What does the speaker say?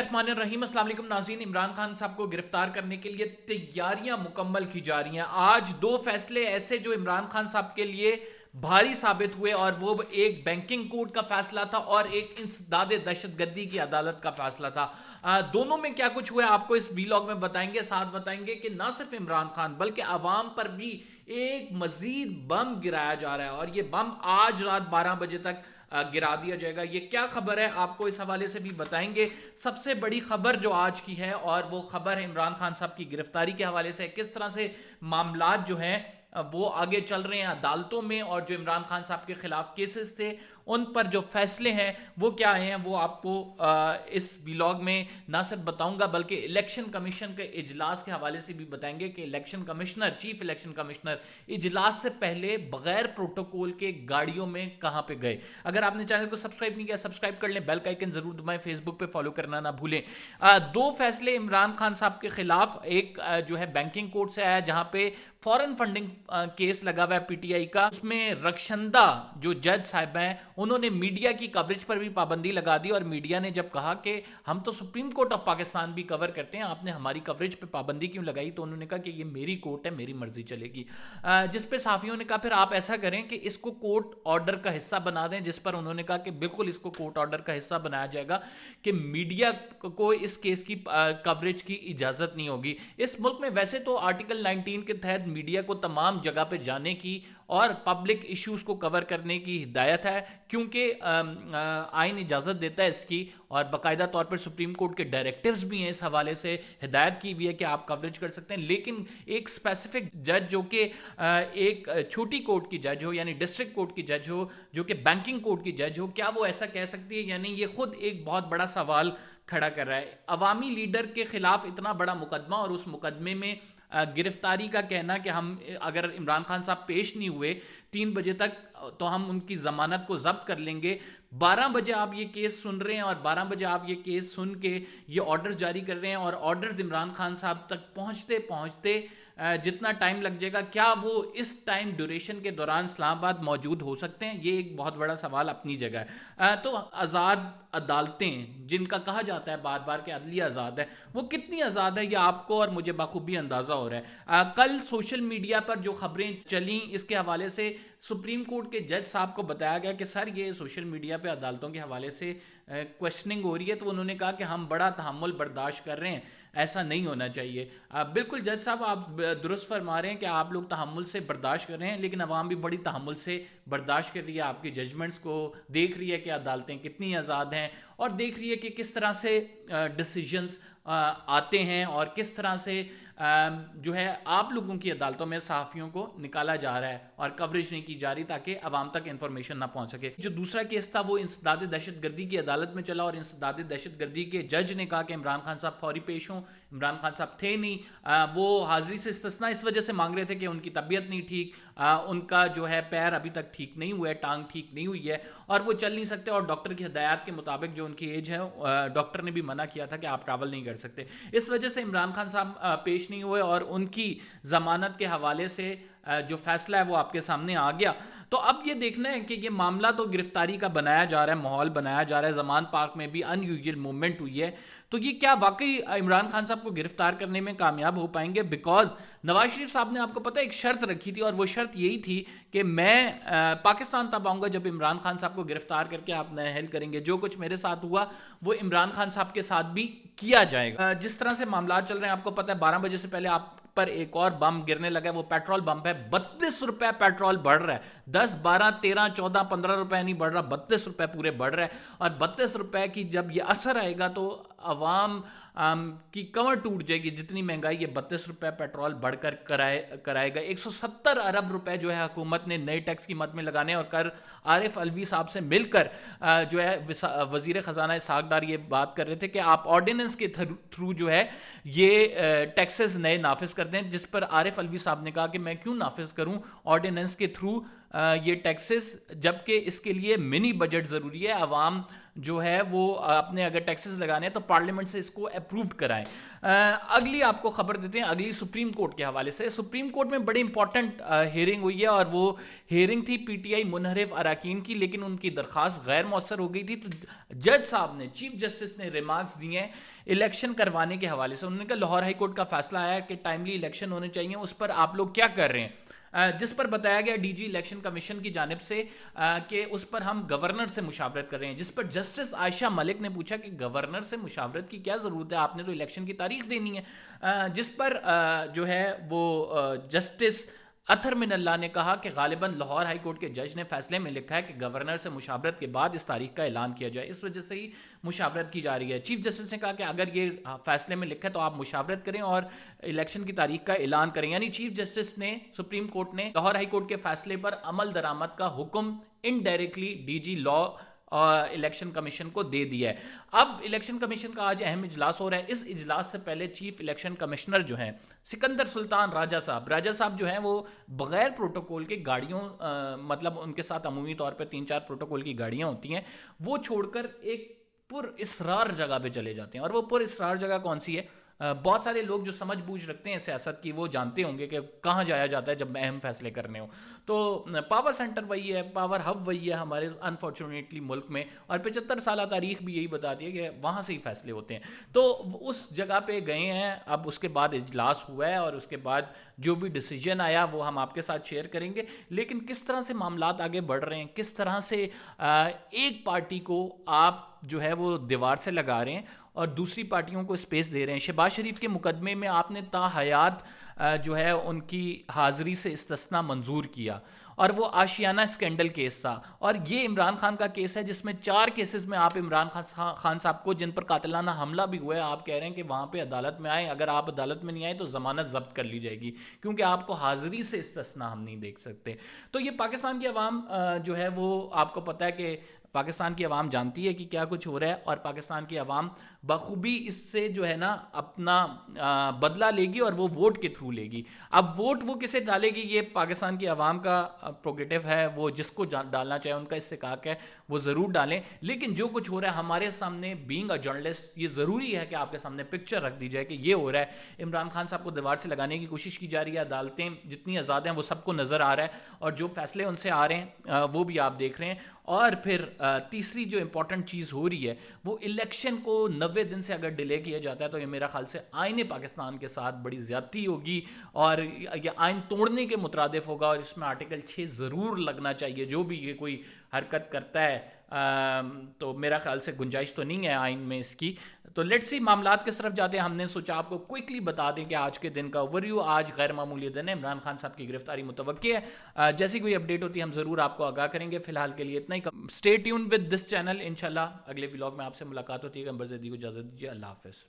बिस्मिल्लाहिर्रहमानिर्रहीम। अस्सलाम वालेकुम नाज़रीन। इमरान खान साहब को गिरफ्तार करने के लिए तैयारियां मुकम्मल की जा रही हैं। आज दो फैसले ऐसे जो इमरान खान साहब के लिए भारी साबित हुए, और वो एक बैंकिंग कोर्ट का फैसला था और एक इंसदाद दहशतगर्दी की अदालत का फैसला था। दोनों में क्या कुछ हुआ आपको इस वीलॉग में बताएंगे। साथ बताएंगे कि ना सिर्फ इमरान खान बल्कि आवाम पर भी एक मजीद बम गिराया जा रहा है, और ये बम आज रात 12 बजे तक गिरा दिया जाएगा। ये क्या खबर है आपको इस हवाले से भी बताएंगे। सबसे बड़ी खबर जो आज की है, और वो खबर है इमरान खान साहब की गिरफ्तारी के हवाले से। किस तरह से मामलात जो हैं वो आगे चल रहे हैं अदालतों में, और जो इमरान खान साहब के खिलाफ केसेस थे उन पर जो फैसले हैं वो क्या आए हैं, वो आपको इस व्लॉग में ना सिर्फ बताऊंगा बल्कि इलेक्शन कमीशन के इजलास के हवाले से भी बताएंगे कि election commissioner, chief election commissioner इजलास से पहले बगैर प्रोटोकॉल के गाड़ियों में कहां पे गए। अगर आपने चैनल को सब्सक्राइब नहीं किया, सब्सक्राइब कर लें, बेल का आइकन जरूर दबाएं, फेसबुक पे फॉलो करना ना भूलें। दो फैसले इमरान खान साहब के खिलाफ, एक जो है बैंकिंग कोर्ट से आया जहां पे फॉरेन फंडिंग केस लगा हुआ है पीटीआई का। उसमें रक्षंदा जो जज साहब हैं उन्होंने मीडिया की कवरेज पर भी पाबंदी लगा दी, और मीडिया ने जब कहा कि हम तो सुप्रीम कोर्ट ऑफ पाकिस्तान भी कवर करते हैं, आपने हमारी कवरेज पे पाबंदी क्यों लगाई, तो उन्होंने कहा कि ये मेरी कोर्ट है, मेरी मर्जी चलेगी। जिस पे साफियों ने कहा फिर आप ऐसा करें कि इसको कोर्ट ऑर्डर का हिस्सा बना दें, जिस पर उन्होंने कहा कि बिल्कुल इसको कोर्ट ऑर्डर का हिस्सा बनाया जाएगा कि मीडिया को इस केस की कवरेज की इजाजत नहीं होगी। इस मुल्क में वैसे तो आर्टिकल 19 के तहत मीडिया को तमाम जगह पे जाने की और पब्लिक इश्यूज को कवर करने की हिदायत है, क्योंकि आइन इजाज़त देता है इसकी, और बाकायदा तौर पर सुप्रीम कोर्ट के डायरेक्टिव्स भी हैं इस हवाले से, हिदायत की हुई है कि आप कवरेज कर सकते हैं। लेकिन एक स्पेसिफिक जज जो कि एक छोटी कोर्ट की जज हो, यानी डिस्ट्रिक्ट कोर्ट की जज हो, जो कि बैंकिंग कोर्ट की जज हो, क्या वो ऐसा कह सकती है? यानी ये खुद एक बहुत बड़ा सवाल खड़ा कर रहा है। अवामी लीडर के खिलाफ इतना बड़ा मुकदमा, और उस मुकदमे में गिरफ्तारी का कहना कि हम अगर इमरान खान साहब पेश नहीं हुए 3 बजे तक तो हम उनकी जमानत को जब्त कर लेंगे। 12 बजे आप ये केस सुन रहे हैं, और 12 बजे आप ये केस सुन के ये ऑर्डर्स जारी कर रहे हैं, और ऑर्डर्स इमरान खान साहब तक पहुंचते पहुंचते जितना टाइम लग जाएगा, क्या वो इस टाइम ड्यूरेशन के दौरान इस्लामाबाद मौजूद हो सकते हैं? ये एक बहुत बड़ा सवाल अपनी जगह है। तो आज़ाद अदालतें जिनका कहा जाता है बार बार कि अदलिया आज़ाद है, वो कितनी आज़ाद है ये आपको और मुझे बखूबी अंदाज़ा हो रहा है। कल सोशल मीडिया पर जो खबरें चली इसके हवाले से सुप्रीम कोर्ट के जज साहब को बताया गया कि सर ये सोशल मीडिया पे अदालतों के हवाले से क्वेश्चनिंग हो रही है, तो उन्होंने कहा कि हम बड़ा तहम्मुल बर्दाश्त कर रहे हैं, ऐसा नहीं होना चाहिए। बिल्कुल जज साहब आप दुरुस्त फरमा रहे हैं कि आप लोग तहम्मुल से बर्दाश्त कर रहे हैं, लेकिन अवाम भी बड़ी तहम्मुल से बर्दाश्त कर रही है आपकी जजमेंट्स को, देख रही है कि अदालतें कितनी आज़ाद हैं, और देख रही है कि किस तरह से डिसीजंस आते हैं, और किस तरह से जो है आप लोगों की अदालतों में सहाफ़ियों को निकाला जा रहा है और कवरेज नहीं की जा रही ताकि अवाम तक इंफॉर्मेशन ना पहुंच सके। जो दूसरा केस था वो इंसदाद दहशतगर्दी की अदालत में चला, और इंसदाद दहशतगर्दी के जज ने कहा कि इमरान खान साहब फौरी पेश हों। इमरान खान साहब थे नहीं, वो हाजिरी से इस्तिस्ना इस वजह से मांग रहे थे कि उनकी तबीयत नहीं ठीक, उनका जो है पैर अभी तक ठीक नहीं हुआ है, टांग ठीक नहीं हुई है, और वो चल नहीं सकते, और डॉक्टर की हिदायत के मुताबिक जो उनकी एज है डॉक्टर ने भी मना किया था कि आप ट्रैवल नहीं कर सकते। इस वजह से इमरान खान साहब पेश नहीं हुए, और उनकी जमानत के हवाले से जो फैसला है वो आपके सामने आ गया। तो अब ये देखना है कि ये मामला तो गिरफ्तारी का बनाया जा रहा है, माहौल बनाया जा रहा है, जमान पार्क में भी अनयूजुअल मूवमेंट हुई है, तो ये क्या वाकई इमरान खान साहब को गिरफ्तार करने में कामयाब हो पाएंगे? बिकॉज नवाज शरीफ साहब ने आपको पता है एक शर्त रखी थी, और वो शर्त यही थी कि मैं पाकिस्तान तब आऊँगा जब इमरान खान साहब को गिरफ्तार करके आप नहल करेंगे। जो कुछ मेरे साथ हुआ वो इमरान खान साहब के साथ भी किया जाएगा। जिस तरह से मामला चल रहे हैं आपको पता है 12 बजे से पहले आप पर एक और बम गिरने लगा है, वो पेट्रोल बम है। 32 रुपए पेट्रोल बढ़ रहा है, 10, 12, 13, 14, 15 रुपए नहीं बढ़ रहा, 32 रुपए पूरे बढ़ रहा है। और 32 रुपए की जब ये असर आएगा तो अवाम की कमर टूट जाएगी। जितनी महंगाई ये 32 रुपए पेट्रोल बढ़कर कराएगा। 170 अरब रुपए जो है हुकूमत ने नए टैक्स की मद में लगाने, और कर आरिफ अलवी साहब से मिलकर जो है वजीर खजाना इसहाक डार ये बात कर रहे थे कि आप ऑर्डिनेंस के थ्रू जो है ये टैक्सेस नए नाफिज कर दें, जिस पर आरिफ अलवी साहब ने कहा कि मैं क्यों नाफिज करूं, ऑर्डिनेंस के थ्रू یہ ٹیکسز، جبکہ اس کے لیے منی بجٹ ضروری ہے. عوام جو ہے وہ اپنے اگر ٹیکسز لگانے ہیں تو پارلیمنٹ سے اس کو اپرووڈ کرائیں. اگلی آپ کو خبر دیتے ہیں اگلی سپریم کورٹ کے حوالے سے. سپریم کورٹ میں بڑی امپورٹنٹ ہیئرنگ ہوئی ہے اور وہ ہیئرنگ تھی پی ٹی آئی منحرف اراکین کی، لیکن ان کی درخواست غیر مؤثر ہو گئی تھی. تو جج صاحب نے، چیف جسٹس نے ریمارکس دیے ہیں الیکشن کروانے کے حوالے سے. انہوں نے کہا لاہور ہائی کورٹ کا فیصلہ آیا کہ ٹائملی الیکشن ہونے چاہیے، اس پر آپ لوگ کیا کر رہے ہیں؟ جس پر بتایا گیا ڈی جی الیکشن کمیشن کی جانب سے کہ اس پر ہم گورنر سے مشاورت کر رہے ہیں. جس پر جسٹس عائشہ ملک نے پوچھا کہ گورنر سے مشاورت کی کیا ضرورت ہے، آپ نے تو الیکشن کی تاریخ دینی ہے. جس پر جو ہے وہ جسٹس اطہر من اللہ نے کہا کہ غالباً لاہور ہائی کورٹ کے جج نے فیصلے میں لکھا ہے کہ گورنر سے مشاورت کے بعد اس تاریخ کا اعلان کیا جائے، اس وجہ سے ہی مشاورت کی جا رہی ہے. چیف جسٹس نے کہا کہ اگر یہ فیصلے میں لکھا ہے تو آپ مشاورت کریں اور الیکشن کی تاریخ کا اعلان کریں. یعنی چیف جسٹس نے، سپریم کورٹ نے لاہور ہائی کورٹ کے فیصلے پر عمل درآمد کا حکم انڈائریکٹلی ڈی جی لا الیکشن کمیشن کو دے دیا ہے. اب الیکشن کمیشن کا آج اہم اجلاس ہو رہا ہے. اس اجلاس سے پہلے چیف الیکشن کمشنر جو ہیں سکندر سلطان راجہ صاحب جو ہیں وہ بغیر پروٹوکول کے گاڑیوں، مطلب ان کے ساتھ عمومی طور پہ 3-4 پروٹوکول کی گاڑیاں ہوتی ہیں، وہ چھوڑ کر ایک پر اسرار جگہ پہ چلے جاتے ہیں. اور وہ پر اسرار جگہ کون سی ہے؟ بہت سارے لوگ جو سمجھ بوجھ رکھتے ہیں سیاست کی وہ جانتے ہوں گے کہ کہاں جایا جاتا ہے جب اہم فیصلے کرنے ہوں. تو پاور سینٹر وہی ہے، پاور ہب وہی ہے ہمارے انفارچونیٹلی ملک میں، اور 75 سالہ تاریخ بھی یہی بتاتی ہے کہ وہاں سے ہی فیصلے ہوتے ہیں. تو اس جگہ پہ گئے ہیں. اب اس کے بعد اجلاس ہوا ہے اور اس کے بعد جو بھی ڈیسیجن آیا وہ ہم آپ کے ساتھ شیئر کریں گے. لیکن کس طرح سے معاملات آگے بڑھ رہے ہیں، کس طرح سے ایک پارٹی کو آپ جو ہے وہ دیوار سے لگا رہے ہیں اور دوسری پارٹیوں کو اسپیس دے رہے ہیں. شہباز شریف کے مقدمے میں آپ نے تا حیات جو ہے ان کی حاضری سے استثناء منظور کیا، اور وہ آشیانہ اسکینڈل کیس تھا. اور یہ عمران خان کا کیس ہے جس میں 4 کیسز میں آپ عمران خان صاحب کو، جن پر قاتلانہ حملہ بھی ہوا ہے، آپ کہہ رہے ہیں کہ وہاں پہ عدالت میں آئیں. اگر آپ عدالت میں نہیں آئے تو ضمانت ضبط کر لی جائے گی، کیونکہ آپ کو حاضری سے استثناء ہم نہیں دیکھ سکتے. تو یہ پاکستان کی عوام جو ہے وہ آپ کو پتہ ہے کہ پاکستان کی عوام جانتی ہے کہ کیا کچھ ہو رہا ہے، اور پاکستان کی عوام بخوبی اس سے جو ہے نا اپنا بدلہ لے گی، اور وہ ووٹ کے تھرو لے گی. اب ووٹ وہ کسے ڈالے گی یہ پاکستان کی عوام کا پروگیٹو ہے، وہ جس کو ڈالنا چاہے ان کا استحقاق ہے، وہ ضرور ڈالیں. لیکن جو کچھ ہو رہا ہے ہمارے سامنے بینگ اے جرنلسٹ یہ ضروری ہے کہ آپ کے سامنے پکچر رکھ دی جائے کہ یہ ہو رہا ہے. عمران خان صاحب کو دیوار سے لگانے کی کوشش کی جا رہی ہے. عدالتیں جتنی آزاد ہیں وہ سب کو نظر آ رہا ہے، اور جو فیصلے ان سے آ رہے ہیں وہ بھی آپ دیکھ رہے ہیں. اور پھر تیسری جو امپورٹنٹ چیز ہو رہی ہے وہ الیکشن کو 90 دن سے اگر ڈیلے کیا جاتا ہے تو یہ میرا خیال سے آئین پاکستان کے ساتھ بڑی زیادتی ہوگی، اور یہ آئین توڑنے کے مترادف ہوگا. اور اس میں آرٹیکل 6 ضرور لگنا چاہیے. جو بھی یہ کوئی حرکت کرتا ہے تو میرا خیال سے گنجائش تو نہیں ہے آئین میں اس کی. تو لیٹس سی معاملات کس طرف جاتے ہیں. ہم نے سوچا آپ کو کوئکلی بتا دیں کہ آج کے دن کا اوورویو. آج غیر معمولی دن ہے، عمران خان صاحب کی گرفتاری متوقع ہے. جیسی کوئی اپڈیٹ ہوتی ہے ہم ضرور آپ کو آگاہ کریں گے. فی الحال کے لیے اتنا ہی. Stay tuned with this channel. انشاءاللہ اگلے ولاگ میں آپ سے ملاقات ہوتی ہے. امبر زیدی کو اجازت دیجیے. اللہ حافظ.